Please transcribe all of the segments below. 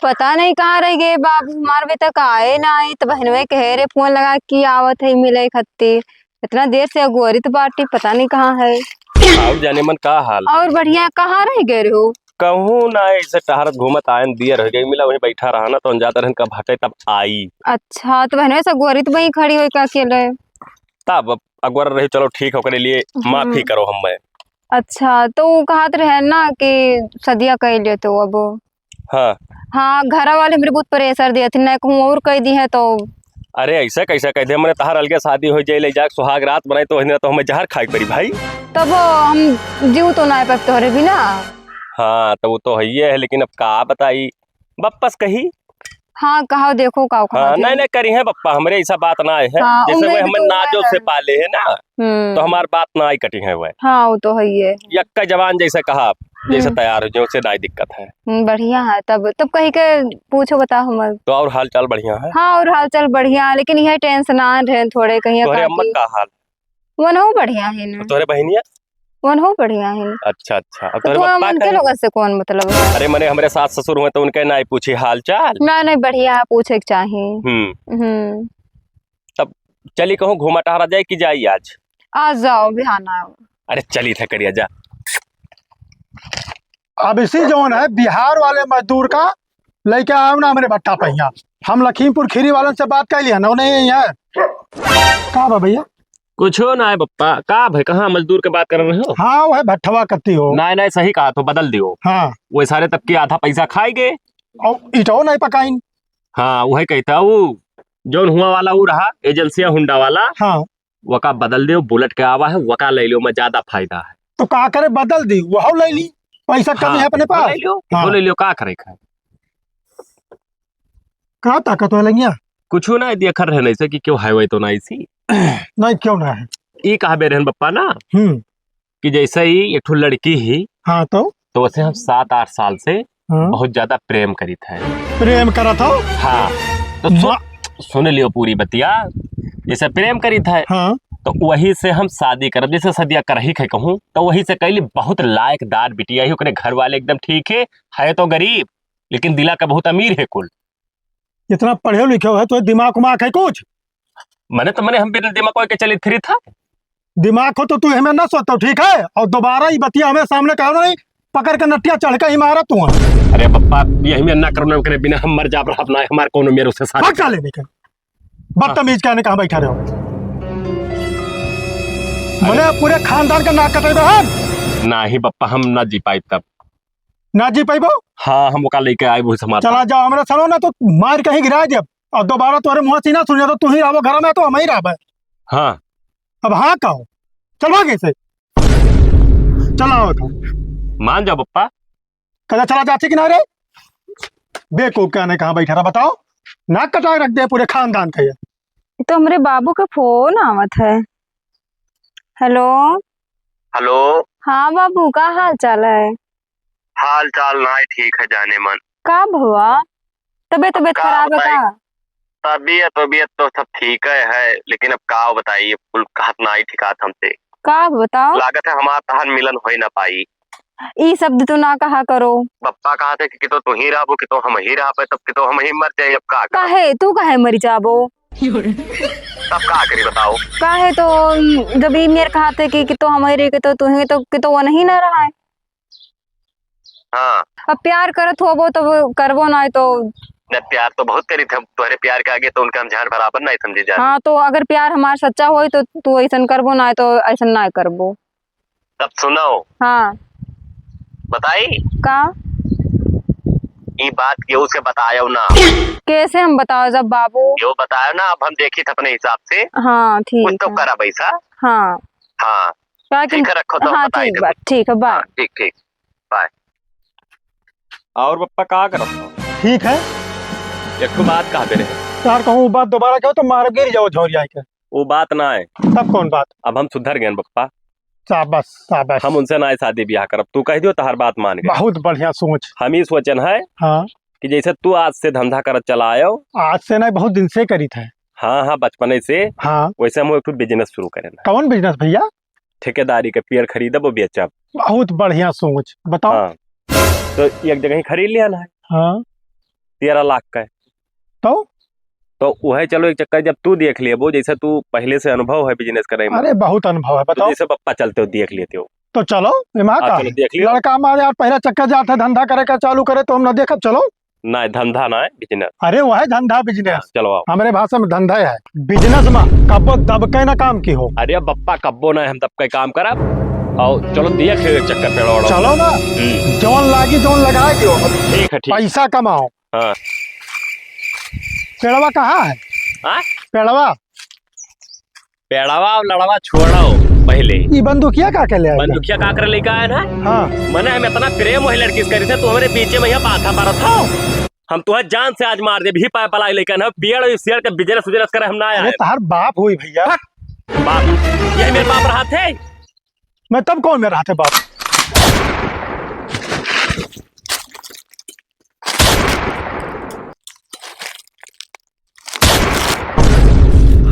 पता नहीं कहाँ रह गए बाबू, हमारे तक आए ना आए तो बहनवे कह रहे फोन लगा कि आवत है मिले खातिर। इतना देर से अगोरित बाटी पता नहीं कहाँ है। और जाने मन का हाल और बढ़िया, कहाँ रह गए हो? कहूँ ना ऐसे टहरत घूमत आयन दिया रह गई मिला वही बैठा रहा ना तो जाता रहन कब हटे तब आई। अच्छा तो बहनवे से अगोरित वही खड़ी हुई का अकेले? तब अगवर रही चलो ठीक है ओकरे लिए माफी करो हम। अच्छा तो वो कहत रहे ना कि सदिया कह लियो तो अब। हाँ हाँ, घर वाले मेरे बहुत प्रेशर दिए थे ना, कहूँ और कह दी है तो। अरे ऐसा कैसा कह दे मैंने तहार अलगे शादी हो जाए ले जाके सुहाग रात बनाई तो वही तो हमें जहर खाई पड़ी भाई। तब हम जीव तो ना पाए तोहरे बिना। हाँ तो वो तो है लेकिन अब का बताई बप्पस कही। हाँ कहा देखो का हाँ नहीं नहीं करी है बप्पा हमरे ऐसा बात ना है। हाँ, जैसे वह उम्मीद हमें तो नाजो है। से पाले है ना तो हमारी बात ना आई कटी है वह। हाँ वो तो है ही है। यक्का जवान जैसे कहा जैसे तैयार हो जो से ना दिक्कत है। बढ़िया है। तब तब कहीं के पूछो बताओ हम। तो और हाल चाल बढ़िया है। हाँ और हाल चाल बढ़िया, लेकिन यह टेंशन आ रहे थोड़े कहीं तोहरे अम्मा का हाल वन हो बढ़िया है ना। तोहरे बहनिया वन हो बढ़िया है ना। अच्छा अच्छा अब तो तोहरे पप्पा मन का के है? लोग से कौन मतलब है? अरे मैंने हमारे सास ससुर हुए तो उनके ना पूछी हाल चाल। नहीं बढ़िया है, पूछे के चाहिए। हम्म तब चली कहूँ घूमा टहरा जाए कि जाई आज। आज जाओ बिहान आओ। अरे चली था करिया जा। अब इसी जोन है बिहार वाले मजदूर का लेके आओ ना मेरे भट्टा पहिया। हम लखीमपुर खीरी वालों से बात कर लिया ना उन्हें यही है। कहाँ बा भैया? कुछ हो ना है पप्पा का भाई कहाँ मजदूर के बात कर रहे हो? हाँ वो है भट्ठवा कत्ती हो। नहीं नहीं सही कहा तो बदल दियो। हाँ वो सारे तब के आधा पैसा खाए गए। और इटो नहीं पकाइन। हाँ वही कहता वो जोन हुआ वाला वो रहा एजेंसिया हुंडा वाला। हाँ वका बदल दियो बुलेट के आवा है वका ले लियो में ज्यादा फायदा है। तो का करे बदल दी वह ले ली। पैसा कमी है अपने वो पास। ले लियो हाँ। वो ले लियो का करे खाए। कहाँ ताकत है लगिया? कुछ ना दिया खर रहने से कि क्यों हाईवे तो नहीं सी। नहीं क्यों ना है। ये कहा बे रहन बप्पा ना कि जैसे ही एक ठो लड़की ही हाँ तो वैसे हम 7-8 साल से हाँ। बहुत ज्यादा प्रेम करी थे। प्रेम करा था। हाँ तो सुन लियो पूरी बतिया। जैसे प्रेम करी था हाँ तो वही से हम शादी करब जैसे सदिया करही है कहूँ तो वही से कैली बहुत लायकदार बिटिया ही ओकरे घर वाले एकदम ठीक है तो गरीब लेकिन दिला का बहुत अमीर है कुल। इतना पढ़े लिखे हो है तो दिमाग उमाग है कुछ? मैंने हम बिना दिमाग के चली फिरी था। दिमाग हो तो तू हमें ना सोचो ठीक है। और दोबारा ये बतिया हमें सामने कहो नहीं पकड़ के नटिया चढ़ के ही मारा तू। अरे पप्पा यही में ना करना करे बिना हम मर जा रहा अपना हमारे कोनो मेरे उससे साथ भाग चाले निकल। बदतमीज कहने कहाँ बैठा रहे हो? मैंने पूरे खानदान का नाक कटे बहन। ना ही पप्पा हम ना जी पाए तब। ना जी पाइबो? हाँ हम ओका लेके आए वो समाज। चला जाओ हमारे सनो ना तो मार कहीं गिरा दे। और दोबारा तुम्हारे मुंह से ना सुनिए तो तू ही रहो घर में तो हम ही रह। हाँ अब हाँ कहो चल भागे से चलाओ तो मान जाओ पप्पा। कदा चला जाती किनारे बेकूफ कहने कहाँ बैठा रहा बताओ। नाक कटाए रख दे पूरे खानदान का। ये तो हमारे बाबू का फोन आवत है। Hello hello. हाँ बाबू, का हाल चाल है? हाल चाल ना ठीक है जाने मन। का भुआ तबीयत खराब है का? तबीयत तो सब ठीक है लेकिन अब का बताइए कुल कहत ना ही ठिकात हमसे। का बताओ? लागत है हमारा तहन मिलन हो ना पाई। ई शब्द तो ना कहा करो। पप्पा कहा थे कि तो तू ही रहो कि तो हम ही रह पे तब कि तो हम ही मर जाए। अब का करें? काहे तू काहे मरी जाबो? तब का करी बताओ। काहे तो जब ई मेरे कहा थे कि तो हमारे के तो तुम्हें तो वो नहीं ना रहा है। हाँ अब प्यार करत होबो तो करबो ना तो। न प्यार तो बहुत करी थे तुम्हारे प्यार के आगे तो उनका हम झाड़ बराबर नहीं समझे जाने। हाँ तो अगर प्यार हमारा सच्चा हो तो तू ऐसा करबो ना तो ऐसा ना करबो। तब सुनो हाँ बताई का ये बात क्यों से बतायो ना। कैसे हम बताओ जब बाबू? क्यों बतायो ना अब हम देखी थे अपने हिसाब से। हाँ कुछ ठीक तो है। करा पैसा। हाँ हाँ ठीक है रखो तो हाँ बताई ठीक बात ठीक है बाय। ठीक ठीक बाय। और पप्पा का करो ठीक है एक बात कहा बेरे यार कहूँ बात दोबारा कहो तो मार गिर जाओ झोर जाए के। वो बात ना है। तब कौन बात? अब हम सुधर गए पप्पा। शाबाश शाबाश। हम उनसे ना शादी ब्याह करब तू कह दियो तो हर बात मान गए। बहुत बढ़िया सोच। हम ही सोचन है हाँ कि जैसे तू आज से धंधा करत चला आयो। आज से नहीं बहुत दिन से करी था। हाँ हाँ बचपने से हाँ वैसे हम एक बिजनेस शुरू करें। कौन बिजनेस भैया? ठेकेदारी के पेड़ खरीदब वो बेचब। बहुत बढ़िया सोच बताओ। हाँ तो एक जगह ही खरीद लिया ना है। हाँ 13 लाख का है। तो वह चलो एक चक्कर जब तू देख लिए वो, जैसे तू पहले से अनुभव है बिजनेस करे में, अरे बहुत अनुभव है, तो बताओ। जैसे पप्पा चलते हो देख लेते हो। तो चलो दिमाग हाँ, का चलो देख लियो। लड़का हमारे यार पहला चक्कर जाता है धंधा करे का चालू करे तो हम ना देखा। चलो ना धंधा ना है बिजनेस। अरे वो है धंधा बिजनेस, चलो आओ। हमारे भाषा में धंधा है। बिजनेस में कबो दबके ना काम की हो। अरे बप्पा कब्बो ना हम तब का काम करब। और चलो देख ले एक चक्कर पेड़ ओड़। चलो ना, जोन लागी जोन लगाए दियो, ठीक है ठीक। पैसा कमाओ। हाँ पेड़वा कहाँ है? हाँ? पेड़वा पेड़वा और लड़वा छोड़ो पहले। ये बंदूकिया का के ले आए? बंदूकिया का कर लेकर आया ना। हाँ मने हम इतना प्रेम वही लड़की से करी थे, तू हमारे पीछे में यहाँ बाथा मारा था। हम तो जान से आज मार दे भी पाए पलाई लेकर ना बियड़ शेयर के बिजनेस करे हम ना अरे आए। तार बाप हुई भैया। बाप यही मेरे बाप रहा थे। मैं तब कौन में रहा थे बाप?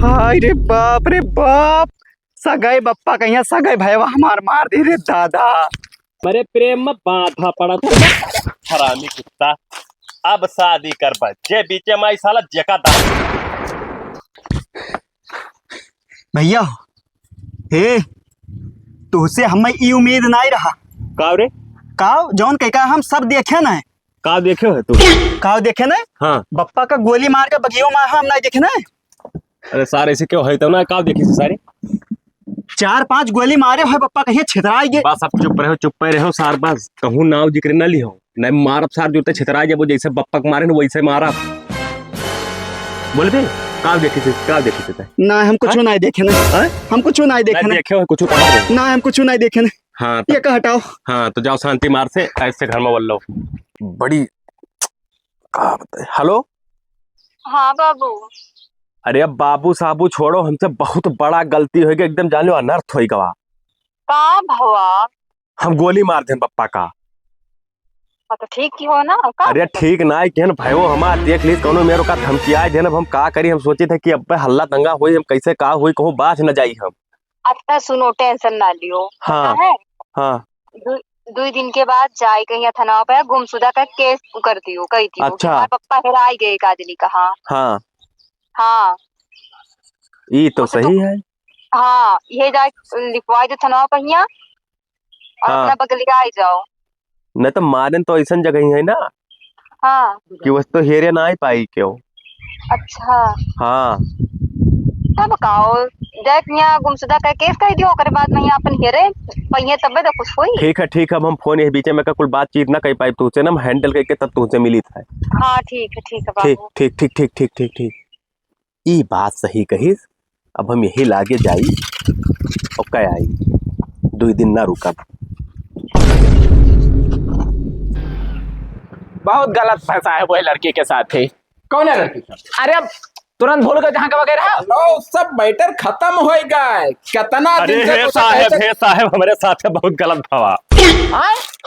हाय रे बाप, सगाई बप्पा कहीं सगाई भैया हमार मार दे रे दादा। मेरे प्रेम में बाधा पड़ा था हरामी कुत्ता। अब शादी कर बच्चे बीचे में साला जका दा। भैया हे तुझसे हमें ई उम्मीद नहीं रहा। काव रे काव जौन कह हम सब देखे ना। काव देखे हो तू? काव देखे ना? हाँ। बप्पा का गोली मार के बगियो में हम नहीं देखे ना। अरे सारे ऐसे क्यों है तो ना काव देखी से सारे 4-5 गोली मारे है बप्पा कहीं छितराई गए। बस अब चुप रहो सार बस कहूँ नाव जिक्र न लिहो नहीं मारब सार जूते छितरा जब जैसे बप्पा के मारे ना वैसे मारब। बोल बे काव देखी से ना हम कुछ नहीं देखे ना। हम कुछ नहीं देखे ना। देखे हो कुछ कहा ना हम कुछ नहीं देखे ना। हाँ ये का हटाओ। हाँ तो जाओ शांति मार से ऐसे घर में बोल लो बड़ी। हेलो हाँ बाबू। अरे अब बाबू साबू छोड़ो, हमसे बहुत बड़ा गलती हो गई, एकदम जानो अनर्थ हो गवा। का भवा? हम गोली मार दे पप्पा का। तो ठीक ही हो ना का? अरे ठीक ना है केहन भाईओ हमार देख ली कोनो मेरो का धमकिया देन। अब हम का करी, हम सोचे थे कि अब हल्ला दंगा होई, हम कैसे का होई कहूँ बाज न जाई हम। अच्छा सुनो टेंशन ना लियो। हाँ है हाँ 2 दिन के बाद जाए कहीं थाना पे गुमशुदा का केस कर दियो कही थी। अच्छा। पप्पा हेराई गए एक आदमी का। हाँ हाँ हाँ ये तो सही है। हाँ ये जाए लिखवाई दो थाना पे और हाँ। अपना बगलिया आ जाओ। न तो मारन तो ऐसा जगह ही है ना हाँ कि वह तो हेरे ना ही पाई क्यों। अच्छा हाँ तब कहो देख यहाँ गुमशुदा का केस कर दियो ओकरे बाद में यहाँ अपन हेरे पहिए तब तो कुछ होई। ठीक अब हम फोन ये बीच में का कुल बातचीत ना कर पाई तुझसे ना, हम हैंडल करके तब तुझसे मिली था। हाँ ठीक है बाबू। ठीक ई बात सही कही। अब हम यही लागे जाई और क्या आई 2 दिन ना रुकब। बहुत गलत फंसा है वो लड़की के साथ ही। कौन है लड़की सब? अरे अब तुरंत भूल गए जहाँ का वगैरह। हेलो सब मैटर खत्म हो गए कितना अरे दिन से हे तो साहब हमारे साथ बहुत गलत भवा।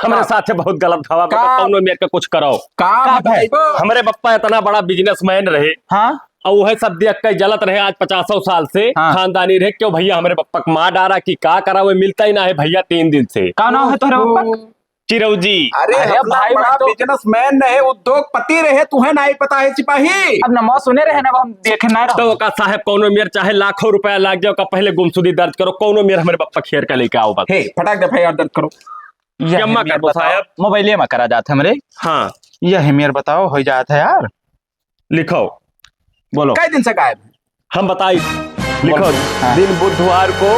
हमारे साथ बहुत गलत भवा। का? कौनो मेरे का कुछ करो का भाई वो? हमारे पप्पा इतना बड़ा बिजनेसमैन रहे। हाँ और वह सब देख के जलत रहे आज 50 साल से। हाँ। खानदानी रहे क्यों भैया हमारे पप्पा को मार डारा कि का करा, वो मिलता ही ना है भैया 3 दिन से। का नाम है तुम्हारे पप्पा? चिरौजी। अरे अरे अपना भाई, बड़ा मैं तो- बिजनेसमैन रहे, उद्योगपति रहे, तुम्हें नहीं पता है सिपाही? अब नमो सुने रहे ना, अब हम देखे ना तो का साहब कौनो मेर चाहे लाखों रुपया लाग जाओ का पहले गुमशुदी दर्ज करो, कौनो मेर हमारे पप्पा खेर का लेके आओ बस। हे फटाक दे FIR दर्ज करो। जमा कर दो साहब। मोबाइल में करा जाता है मेरे। हाँ यह मेरे बताओ हो जाता है यार। लिखो बोलो। कई दिन से गायब है? हम बताई लिखो। हाँ। दिन बुधवार को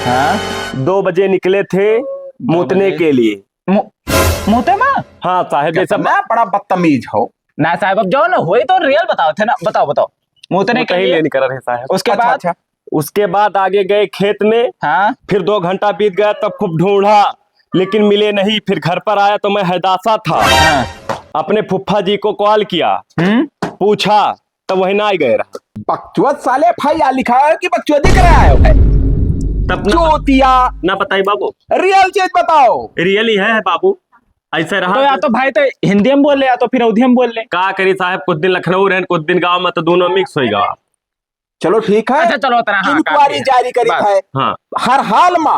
हाँ 2 बजे निकले थे मूतने बजे। के लिए। मुँहते में। हाँ साहब जैसा कितना बड़ा बदतमीज हो। ना साहब अब जाओ ना हुई तो रियल बताओ थे ना। बताओ मुँहते के कहीं लिए। ले निकल रहे साहब। उसके अच्छा, बाद अच्छा। उसके बाद आगे गए खेत में। हाँ फिर 2 घंटा बीत गया तब खूब ढूंढा लेकिन मिले नहीं। फिर घर पर आया तो मैं हदासा था। हाँ अपने फुफ्फा जी को कॉल किया, पूछा तब वही ना ही गए रहा। बकचोद साले FIR लिखा है कि बकचोदी कराया है? तब चोतिया ना बताई बाबू। रियल चीज बताओ। रियल ही है बाबू ऐसे रहा। तो या तो भाई तो हिंदी में बोल ले या तो फिर अवधी में बोल ले। का करी साहब, कुछ दिन लखनऊ रहे कुछ दिन गांव में, तो दोनों मिक्स हो गया। चलो ठीक है। अच्छा चलो उतना। हाँ इंक्वायरी जारी करी बस। है। हाँ हर हाल में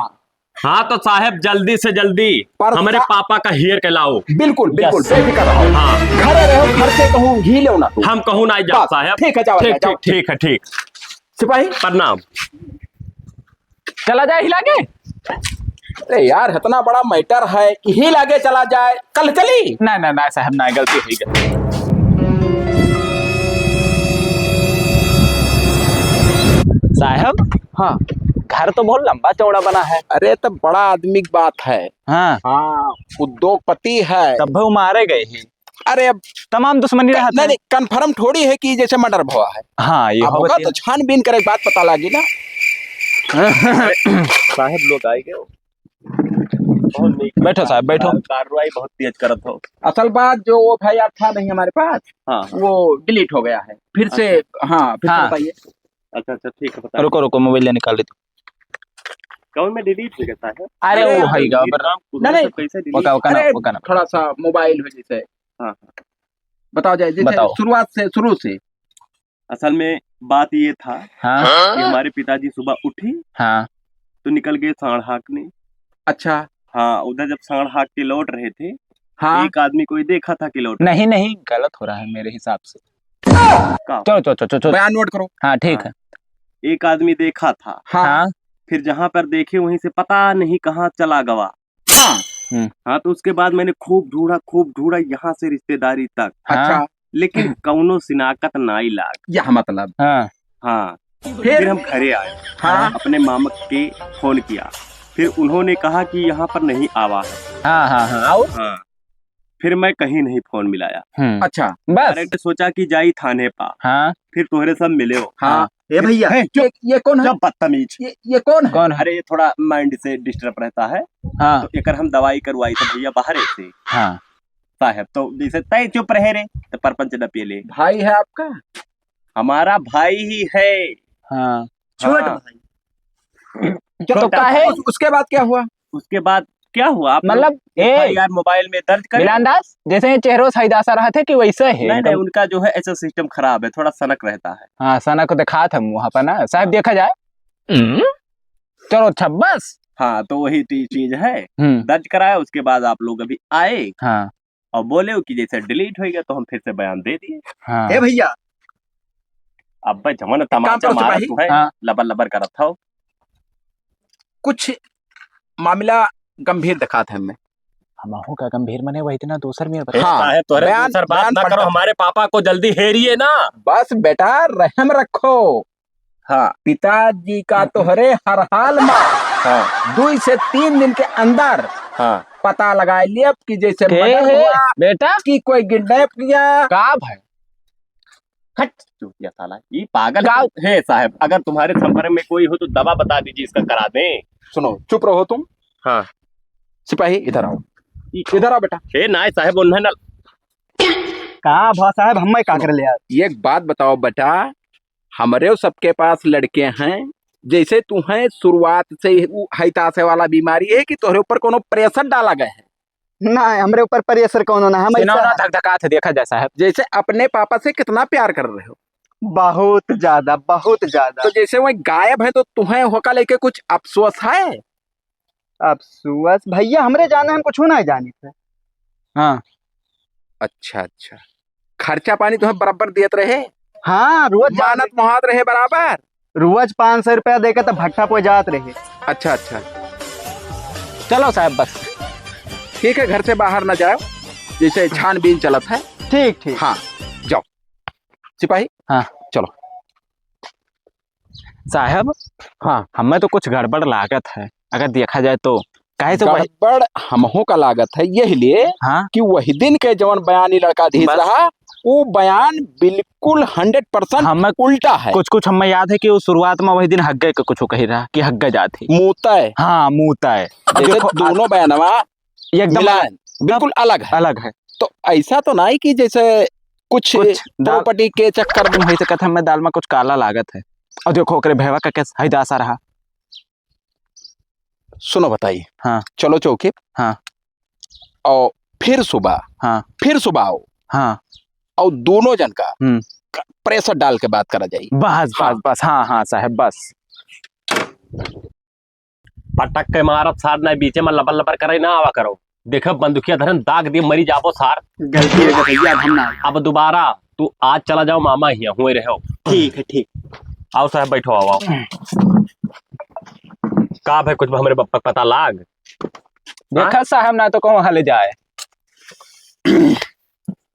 हाँ तो साहब जल्दी से जल्दी पर हमारे पापा का हेयर के लाओ। बिल्कुल बिल्कुल बेफिक्र रहो। हाँ घरे रहो, घर से कहूँ ही ले ना तू। हम कहूँ ना जा बस, साहब। ठीक है, जाओ, ठीक जाओ, ठीक ठीक है ठीक। सिपाही प्रणाम। चला जाए हिला के। अरे यार इतना बड़ा मैटर है कि ही लागे चला जाए, कल चली। ना ना ना साहब ना, गलती हुई गलती। साहब हाँ घर तो बहुत लंबा चौड़ा बना है। अरे तो बड़ा आदमी की बात है। हाँ हाँ उद्योगपति है। तब वो मारे गए हैं। अरे अब तमाम दुश्मनी रहा नहीं नहीं कंफर्म थोड़ी है कि जैसे मर्डर हुआ है। हाँ ये अब होगा तो छानबीन करे बात पता लगी ना। साहब लोग आए गए। बहुत नीक। बैठो साहब बैठो। कार्रवाई बहुत तेज करत हो। असल बात जो वो FIR था नहीं हमारे पास, हाँ वो डिलीट हो गया है फिर से। हाँ फिर से हाँ। बताइए। अच्छा अच्छा ठीक है बता। रुको रुको मोबाइल निकाल लेती। कौन में डिलीट हो गया साहब? अरे वो है गा नहीं, नहीं। कैसे delete? अरे वकाना थोड़ा सा मोबाइल हो जैसे। हाँ बताओ जाए जैसे बताओ। शुरुआत से शुरू से। असल में बात ये था हाँ कि हमारे पिताजी सुबह उठे हाँ तो निकल गए सांड हाँकने। अच्छा हाँ उधर जब सांड हाँक के लौट रहे थे, हाँ एक आदमी को ही देखा था कि लौट नहीं नहीं गलत हो रहा है मेरे हिसाब से। का? चलो चलो चलो चलो। बयान नोट करो। हाँ ठीक है। एक आदमी देखा था, हाँ हाँ फिर जहाँ पर देखे वहीं से पता नहीं कहाँ चला गवा। हाँ हाँ तो उसके बाद मैंने खूब ढूंढा यहाँ से रिश्तेदारी तक, अच्छा लेकिन कौनो सिनाकत नाई लाग। यह मतलब हाँ हाँ फिर हम घरे आए। हाँ अपने मामा के फोन किया, फिर उन्होंने कहा कि यहाँ पर नहीं आवा है। हाँ हाँ हाँ आओ। हाँ फिर मैं कहीं नहीं फोन मिलाया। अच्छा बस डायरेक्ट सोचा कि जाई थाने पा, हाँ फिर तोहरे सब मिले हो। हाँ ए भैया है, ये कौन है? जब बदतमीज। ये कौन है? कौन है? अरे ये थोड़ा माइंड से डिस्टर्ब रहता है हाँ तो एकर हम दवाई करवाई तो भैया बाहर से हाँ साहब तो जैसे तय चुप रहे रे तो परपंच न पिले। भाई है आपका? हमारा भाई ही है। हाँ छोट हाँ। भाई। तो काहे उसके बाद क्या हुआ? उसके बाद क्या हुआ? आप मतलब यार मोबाइल में दर्ज कर। मिलान दास जैसे चेहरों सहीदासा रहा थे कि वैसे है नहीं नहीं उनका जो है ऐसा सिस्टम खराब है, थोड़ा सनक रहता है। हाँ सना को दिखा था वहां पर ना साहब देखा जाए। चलो 26। हाँ तो वही चीज है, हम्म दर्ज कराया। उसके बाद आप लोग अभी आए हाँ और बोले हो कि जैसे डिलीट हो गया तो हम फिर से बयान दे दिए। हाँ ए भैया अब भाई जमन तमाचा करो मारा सिपाही। तू है, हाँ। लबर लबर करत था। कुछ मामला गंभीर दिखा था हमें। हमहू का गंभीर मने वही इतना दूसर में हाँ, साहब तोहरे बयान- दूसर बात बयान ना पढ़ता करो, था। हमारे पापा को जल्दी हेरिए ना। बस बेटा रहम रखो। हाँ पिताजी का तोहरे हर हाल में हाँ 2 से 3 दिन के अंदर हाँ पता लगा लिया कि जैसे के मर्डर है हुआ बेटा कि कोई किडनैप किया। का भाई हट चूतिया साला, ये पागल गाँव- है साहब। अगर तुम्हारे संपर्क में कोई हो तो दवा बता दीजिए, इसका करा दें। सुनो चुप रहो तुम। हाँ सिपाही इधर आओ, इधर आओ बेटा। हे नाय साहब उन्हें कहा भा साहब हम का कर लिया। ये एक बात बताओ बेटा, हमारे सबके पास लड़के हैं, जैसे तू है शुरुआत से ही हैताशे वाला बीमारी है कि तोहरे ऊपर कोनो प्रेशर डाला गया है? ना हमरे ऊपर प्रेशर कौन ना हम सिनौना ऐसा धक धका देखा जाए साहब। जैसे अपने पापा से कितना प्यार कर रहे हो, बहुत ज्यादा बहुत ज्यादा। तो जैसे वही गायब है तो तुम्हें होका लेके कुछ अफसोस है? अब सुअस भैया हमरे जाना हम कुछ ना जानी थे। हाँ अच्छा अच्छा, खर्चा पानी तुम्हें बराबर दियत रहे, हाँ मानत मुहात रहे बराबर? रोज 500 रुपया देकर तो भट्टा पे जात रहे। अच्छा अच्छा चलो साहब बस। ठीक है, घर से बाहर न जाओ, जैसे छानबीन चलत है। ठीक ठीक। हाँ जाओ सिपाही। हाँ चलो साहब। हाँ हमें तो कुछ गड़बड़ लागत है अगर देखा जाए तो। काहे तो वही गड़बड़ हमहों का लागत है यही लिए हाँ कि वही दिन के जवन बयान ही लड़का धीस बस। रहा, वो बयान बिल्कुल 100% हमें उल्टा है। कुछ हमें याद है कि वो शुरुआत में वही दिन हग्गे के कुछ कही रहा कि हग्गा जाती। मुता है हाँ मुंहता है। जैसे देखो दोनों बयानवा एकदम मिलान बिल्कुल अलग है। अलग है। तो ऐसा तो नहीं कि जैसे कुछ कुछ दाल प्रॉपर्टी के चक्कर में। वही से कहते हमें दाल में कुछ काला लागत है। और देखो ओकरे भैया का कैसे हैदासा रहा। सुनो बताइए। हाँ चलो चौकी। हाँ और फिर सुबह आओ हाँ और दोनों जन का हम्म। प्रेशर डाल के बात करा जाए। बस बस बस हाँ हाँ साहब बस। पटक के मारब सार ना बीचे में लबर लबर करे ना आवा करो। देखो बंदूकिया धरन दाग दिए मरी जाबो सार। गलती हो गई भैया, अब हम ना। अब दोबारा तू आज चला जाओ मामा ही हुए रहो। ठीक है, ठीक। आओ साहब बैठो, आओ। का भाई कुछ हमारे बप्पा पता लाग? देखा साहब ना तो कहूँ हले जाए।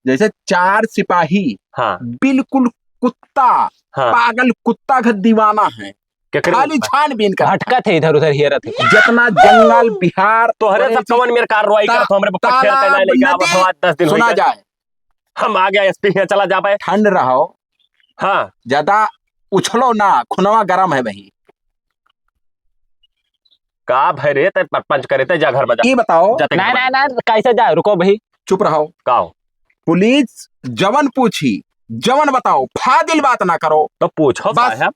जैसे 4 सिपाही हाँ बिल्कुल कुत्ता, हाँ पागल कुत्ता का दीवाना है, खाली छानबीन कर भटका थे इधर उधर हेरा थे। जितना जंगल बिहार तोहरे सब कवन मेरे कार्रवाई कर तो हमरे बप्पा खेल करना लेके आवा तो आज 10 दिन हो सुना गए। जाए, हम आ गया एसपी यहाँ चला जा पाए। ठंड रहो, हाँ ज्यादा उछलो ना, खुनवा गरम है वही। का भाई रे ते पंच करे ते जा घर में जा। ये बताओ, जाते नहीं घर में नहीं नहीं कैसे जाए, रुको भाई। चुप रहो। का हो? पुलिस जवन पूछी जवन बताओ, फादिल बात ना करो। तो पूछो बस। साहब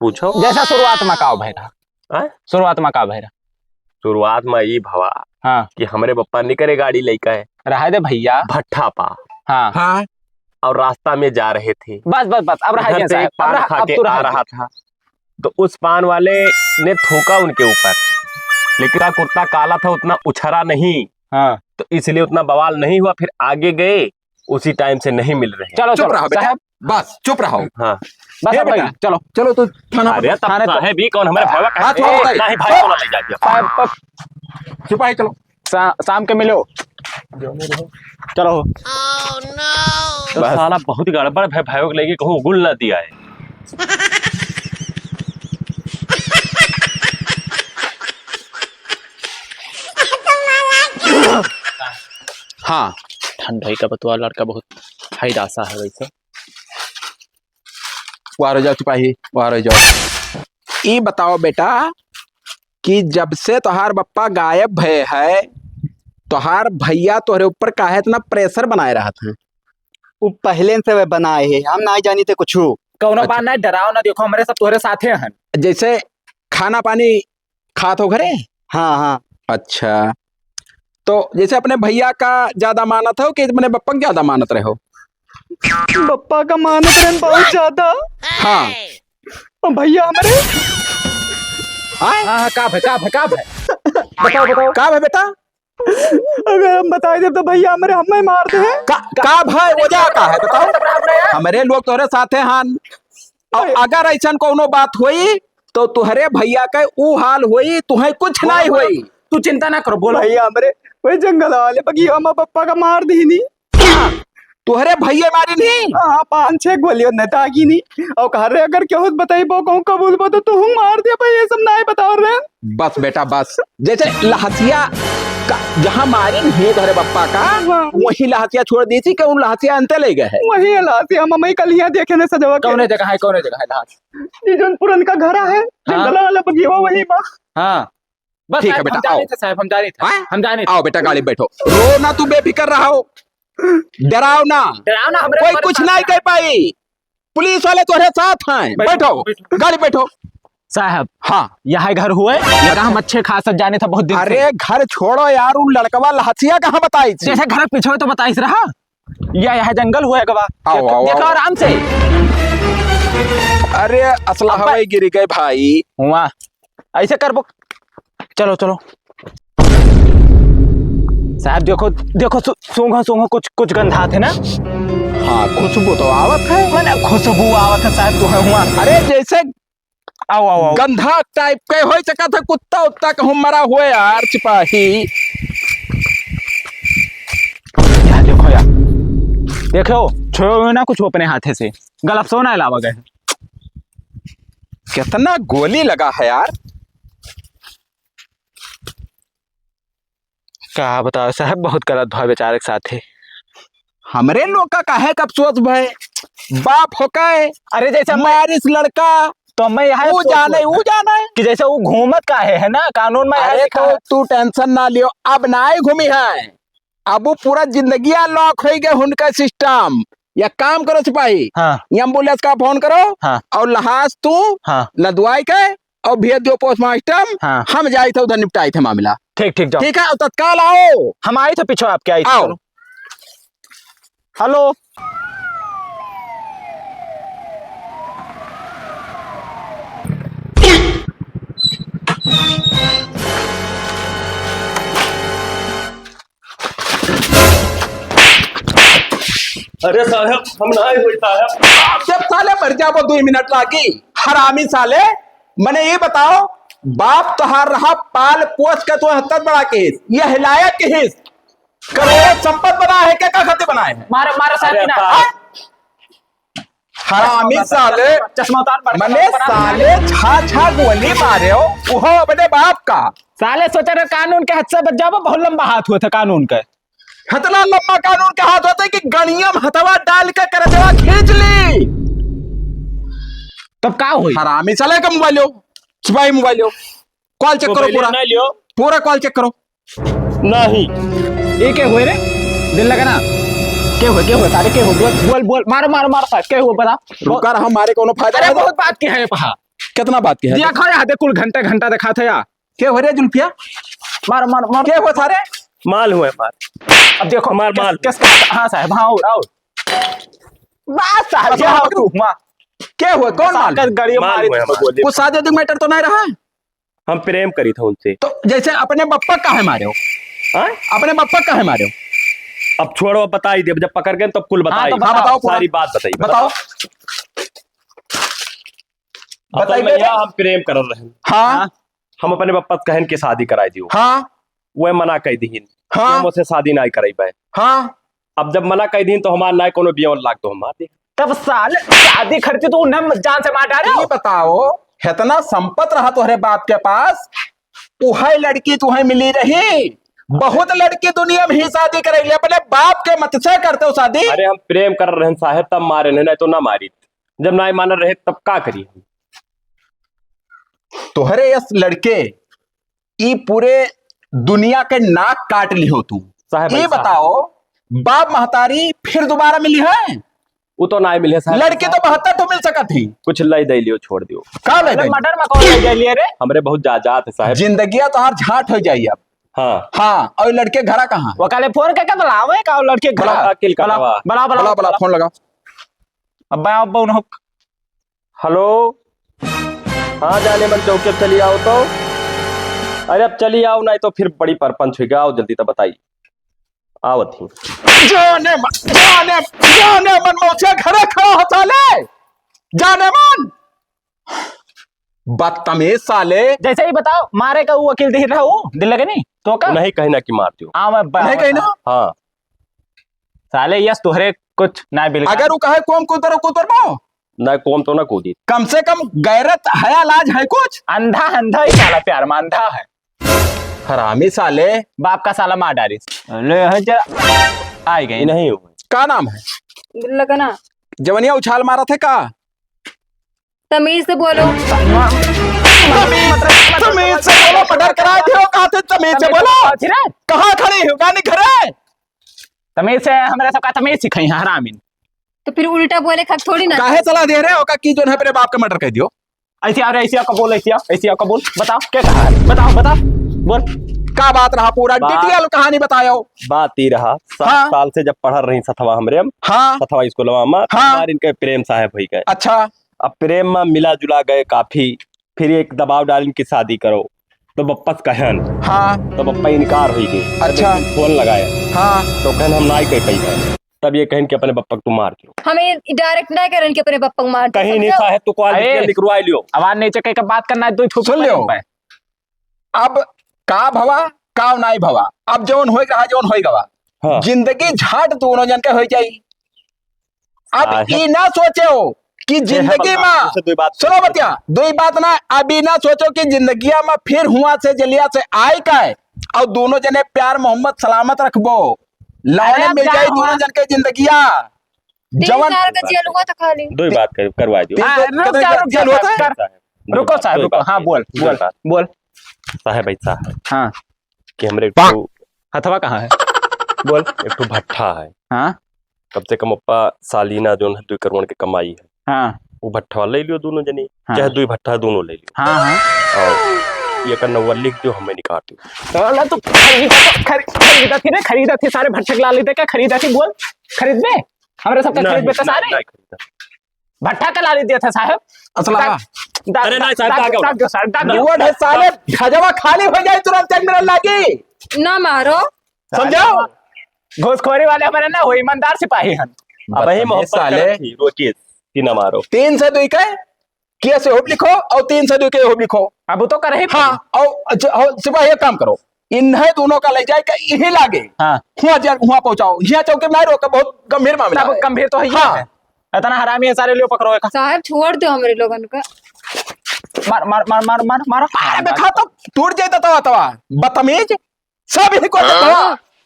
पूछो। जैसा शुरुआत में काव भैरा, हाँ? शुरुआत में काव भैरा। शुरुआत में ई भवा हाँ कि हमरे बप्पा निकले गाड़ी लेके है रहा दे भैया। भट्ठा पा हाँ हाँ, और रास्ता में जा रहे थे। बस बस बस, अब रहा उधर दे से एक साहब, पान खा के आ रहा था तो उस पान वाले ने थूका उनके ऊपर, लेकिन का कुर्ता काला था, उतना उछरा नहीं, हाँ तो इसलिए उतना बवाल नहीं हुआ। फिर आगे गए, उसी टाइम से नहीं मिल रहे। चलो चुप चलो रहो बेटा, साहब, बस चुप रहो। हाँ बस हे अब बेटा, भाई, चलो चलो तो थाना पर। अरे तब थाने तो- साहेब ही कौन हमारे भाई का हाथ छोड़ो भाई। नहीं भाई को ना ले जाइए। साहब सिपाही चलो। शाम के मिलो। चलो तो साला बहुत ही गड़बड़ भाई भाइयों के लेके कहूँ गुल ना दिया है। हाँ, ठंडाई का बतवा लड़का बहुत फायदासा है वैसे। वारो जाओ सिपाही, वारो जाओ। ये बताओ बेटा कि जब से तोहार बप्पा गायब भय है, तोहार भैया तोहरे ऊपर काहे इतना प्रेशर बनाए रहा था? वो पहले से वे बनाए है, हम ना जानी थे कुछ। कौनो बात ना डराओ ना, देखो हमारे सब तुम्हारे साथे हैं। जैसे खाना पानी खात हो घरे? हाँ हाँ, अच्छा, तो जैसे अपने भैया का ज्यादा मानत हो कि अपने बप्पा का ज्यादा मानत रहे हो? पप्पा का मानत रहन बहुत ज्यादा। हाँ और भैया हमारे हाँ का भाई बताओ बताओ, का है बेटा? अगर हम बताए दे तो भैया हमारे हमें मार दे। का भाई वजह का है बताओ? हमारे लोग तोहरे साथे हान, और अगर ऐसा कोनो बात हुई तो तुहरे भैया के ऊ हाल हुई, तुम्हें कुछ नहीं हुई। तू चिंता ना करो, बोलो। भैया हमारे वही जंगल वाले बगिया में पप्पा का मार दी नहीं। तुहरे भैया मारी नहीं? हाँ 5-6 गोलियों नेता की नहीं। और कह रहे अगर क्या बताई बो कहूँ कबूल बो तो तू मार दिया भाई, ये सब नहीं बता रहे। बस बेटा बस, जैसे लहसिया जहाँ मारी नहीं तोहरे बप्पा का, वही लहसिया छोड़ दी थी कि उन लहसिया अंते ले गए है। वही लाते हम मम्मी कल यहाँ देखे ने सजवा के। कौन जगह है लाश? ये जो पुरन का घर है जंगल वाला बगिया वही बा। हाँ बस ठीक है साहब, बेटा, हम जाने आओ। थे साहब, हम जाने थे, हाँ? हम जाने थे। आओ बेटा गाड़ी में बैठो, रो ना, तू बेफिक्र रहो, डराओ ना, डराओ ना, हमारे कोई ऊपर कुछ साथ नहीं है। कर पाई, पुलिस वाले तुम्हारे साथ हैं। बैठो गाड़ी बैठो। साहब हाँ, यहाँ घर हुए लगा हम अच्छे खास जाने था बहुत दिन से। अरे घर छोड़ो यार, उन लड़कवा लहसिया कहाँ बताई थी? जैसे घर पीछे हुए तो बताइस रहा, या यहाँ जंगल हुआ गवा। आओ, आओ, देखो आओ। आराम से। अरे असला अब हवाई गिर गए भाई। हुआ ऐसे कर बो। चलो चलो साहब, देखो देखो सूंघो सूंघो, कुछ गंधा थे ना। हाँ खुशबू तो आवत है, मैंने खुशबू आवत है साहब, तो है हुआ। अरे जैसे आओ आओ आओ। गंधा टाइप के हो सका था, कुत्ता उत्ता कहूँ मरा हुए यार सिपाही। यार देखो यार, देखो छोड़ो ना कुछ अपने हाथे से, गलत सोना अलावा गए। कितना गोली लगा है यार। क्या बताओ साहब, बहुत गलत भाई बेचारे के साथ है। हमरे लोग का काहे कब सोच भय, बाप हो के अरे जैसे मारिस लड़का, तो मैं यहाँ वो जाने कि जैसे वो घूमत का है ना, कानून में अरे तो तू टेंशन ना लियो, अब ना ही घूमी है, अब वो पूरा जिंदगी लॉक हो गए उनका सिस्टम। या काम करो सिपाही, हाँ एम्बुलेंस का फोन करो, हाँ और लहास तू हाँ लदवाई के और भेज दो पोस्टमास्टर। हाँ हम जाए थे उधर निपटाए थे मामला। ठीक ठीक जाओ। ठीक है, और तत्काल आओ। हम आए थे पीछे, आपके आई आओ। हेलो अरे साहब हम ना ही हुई साहब। जब साले मर जाओ 2 मिनट लागी हरामी साले। मैंने ये बताओ बाप तोहार रहा पाल पोस के तो हत्तर बड़ा केस ये हिलाया केस करोड़ों संपत्ति बना है क्या खाते बनाए हैं मारे मारे साहब अरे की ना साहब। हरामी साले। चश्मा उतार बड़ा मैंने साले छा गोली मारे हो वो अपने बाप का। साले सोचा रहे कानून के हाथ से बच जाओ, बहुत लंबा हाथ हुआ था कानून का। इतना लंबा कानून के हाथ होता है कि गणियम हथवा डाल के करजवा खींच ली। तब का हुई? हरामी साले का मोबाइल लो सुबह मोबाइल लो कॉल चेक करो पूरा नहीं लियो पूरा कॉल चेक करो। नहीं ये क्या हुए रे? दिल लगा ना क्या हुआ सारे क्या हुआ? बोल बोल मारो मारो मारो साहब क्या हुआ बता। रुका रहा हमारे कोनो फायदा अरे नहीं। बहुत बात की है पहा कितना बात की है दिया खा रहे कुल घंटा घंटा दिखा था यार। क्या हो रहा है जुल्फिया मारो मारो मारो क्या हुआ सारे। माल हुआ माल। अब देखो मार माल किस हाँ साहब हाँ और बस साहब अच्छा, क्या रुक। हुआ? क्या हुआ कौन माल गाड़ी माल मारी हुआ तो माल। बोले। कुछ शादी मैटर तो नहीं रहा है? हम प्रेम करी था उनसे। तो जैसे अपने बप्पा का है मारे हो हाँ? अपने बप्पा का है मारे हो अब छोड़ो अब बता ही दे जब पकड़ गए तब कुल बताई। तो हाँ बताओ पूरा। सारी बात बताइए बताओ बताइए बताइए। भैया हम प्रेम कर रहे हैं। हाँ हम अपने पप्पा कहन के शादी कराई दियो हाँ वह मना कही दीन हाँ हम उसे शादी नहीं कराई पाए। हाँ अब जब मना कही दीन तो हमारा ना कोनो बियोन लाग तो हम आते। तब साल शादी खर्ची तो उन्हें जान से मार डाले। ये बताओ इतना संपत रहा तुम्हारे बाप के पास तुहे लड़की तुम्हें मिली रही। बहुत लड़की दुनिया में ही शादी करेगी अपने बाप के मत से करते हो शादी। अरे हम प्रेम कर रहे हैं साहब तब मारे नहीं तो ना मारी। जब ना मान रहे तब का करिए हम। तुहरे इस लड़के ई पूरे दुनिया के नाक काट ली हो तू। साहब ये ऐसा- बताओ बाप महतारी फिर दोबारा मिली है? वो तो ना मिले साहब। लड़की तो 72 तो मिल सका थी। कुछ लई दे लियो छोड़ दियो। का ले गई? मर्डर में कौन ले गए लिए रे? हमरे बहुत जात है साहब। जिंदगी तो हर झाट हो जाई अब। हाँ हाँ और लड़के घरा कहाँ? वो काले फोन करके बुलावे का लड़के घर बुला, किल का बुला दवा। बुला बला बला फोन लगाओ। अब मैं अब उन्हों हेलो हाँ जाने मन चौकी अब चली आओ तो। अरे अब चली आओ नहीं तो फिर बड़ी परपंच हुई आओ जल्दी तो बताइए आओ थी। जाने मन मौसे घरे खड़ा हो साले। जाने मन बदतमीज साले। जैसे ही बताओ मारे का वो वकील दिख रहा वो दिल लगे नहीं तो का नहीं कहना कि मार दियो। हाँ मैं नहीं कही ना हाँ साले यस तुहरे कुछ ना बिल अगर वो कहे कौन कुतर पाओ ना कौन तो ना कूदी। कम से कम गैरत हया लाज है कुछ। अंधा अंधा ही साला प्यार में अंधा है। हरामी साले। बाप का साला मार डाली ले आई गई ये नहीं हुआ। का नाम है? दिल लगा ना जवनिया उछाल मारा थे का? तमीज से बोलो। तमीज से बोलो मर्डर कराए थे हो कहा थे तमीज से बोलो। कहाँ खड़ी हो गानी घरे? तमीज से हमारे सबका तमीज सिखाई है हरामीन। तो फिर उल्टा बोले खक थोड़ी ना। काहे सलाह दे रहे हो का की जो है अपने बाप का मर्डर कर दियो? ऐसी आ रही ऐसी कबूल ऐसी कबूल बताओ क्या कहा है? बताओ बताओ बोल का बात रहा पूरा बात- डिटेल कहानी बताओ। बात ही रहा 7 हाँ। साल से जब पढ़ रही सथवा हमरे हम हाँ सथवा स्कूल में हाँ। हमारे इनके प्रेम साहब हुई गए। अच्छा अब प्रेम में मिला जुला गए काफी फिर एक दबाव डाल इनकी शादी करो तो बप्पस कहन हाँ तो बप्पा इनकार हुई गई। अच्छा। जब फोन लगाया हाँ तो कहन हम ना ही कह पाई। तब ये कहन के अपने बप्पा को मार दियो। हमें डायरेक्ट ना करें कि अपने पप्पा को मार दो, कहीं नहीं समझो? साहब तो कॉल अरे। लिखवा लियो। आवाज नहीं चके का बात करना है दो थूक सुन लियो। अब का भवा का नाई भवा अब जौन होई रहा जौन होई गवा। हाँ। जिंदगी झाट दोनों जन के हो जाई। अब साहब। ई ना सोचो कि जिंदगी में से दो बात सुनो बतिया दो बात ना अभी ना सोचो कि जिंदगिया में फिर हुआ से जलिया से आए का है और दोनों जने प्यार मोहम्मद सलामत रखबो लाने अरे अब मिल क्या जाए हुआ? दोनों जन के जिंदगिया 3 जवन साल का जेल हुआ था खाली। दो ही बात करवा दियो। रुक जा रुको साहब रुको हाँ बोल बोल बोल साहब ऐसा है हाँ कि हमरे एक ठो- हथवा कहाँ है बोल एक ठो भट्ठा है। हाँ कम से कम अपा सालीना जो है 2 करोड़ की कमाई है हाँ वो भट्ठा ले लियो दोनों जने हाँ। चाहे 2 भट्ठा दोनों ले लियो हाँ हाँ और ये का नंबर लिख दियो हमें निकाल दियो। तो खरीदा थी रे खरीदा थी सारे भट्ठक ला लेते क्या खरीदा थी बोल खरीद बे हमारे सबका खरीद बेते सारे नहीं खरीदा। भट्ठा का ला दिया था साहब असला अरे नहीं साहब, का क्या वो ढे साले खजवा खाली हो जाए तुरंत चेक मिलने लगी ना मारो। समझो। घूसखोरी वाले हमारे ना वो ईमानदार सिपाही हैं अब ही बदतमीज मोहब्बत साले। करत थी, रोकिए तीन मारो 3 से 2 के किया से होब लिखो और 3 से 2 के होब लिखो। अब वो तो करे ही हाँ और सिपाही एक काम करो, इन्हें दोनों का ले जाए के यही लागे, हाँ हुआ पहुंचाओ, यहाँ चौकी में रोक, बहुत गंभीर मामला अब है। गंभीर तो है ही हाँ। है। इतना हरामी है सारे लोग पकड़ो एक। साहब छोड़ दो हमारे लोगन का। मार मार मार मार मार मारो। अरे देखा तो टूट जाता तवा बदतमीज सब ही को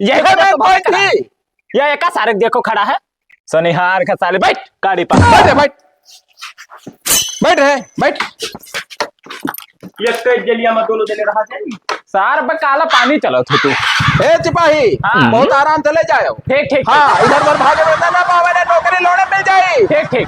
यही मैं तो पॉइंट थी। ये एक सारे देखो खड़ा है सनिहार का साले। बैठ गाड़ी पर बैठ रे, बैठ बैठ रहे बैठ। एक जलिया में दोनों जने रहा जाए। सार पे काला पानी चलो तू। ए सिपाही हाँ। बहुत आराम से ले जाओ। ठीक ठीक हाँ इधर उधर भागे ना पावे, नौकरी लौड़े मिल जाए। ठीक ठीक।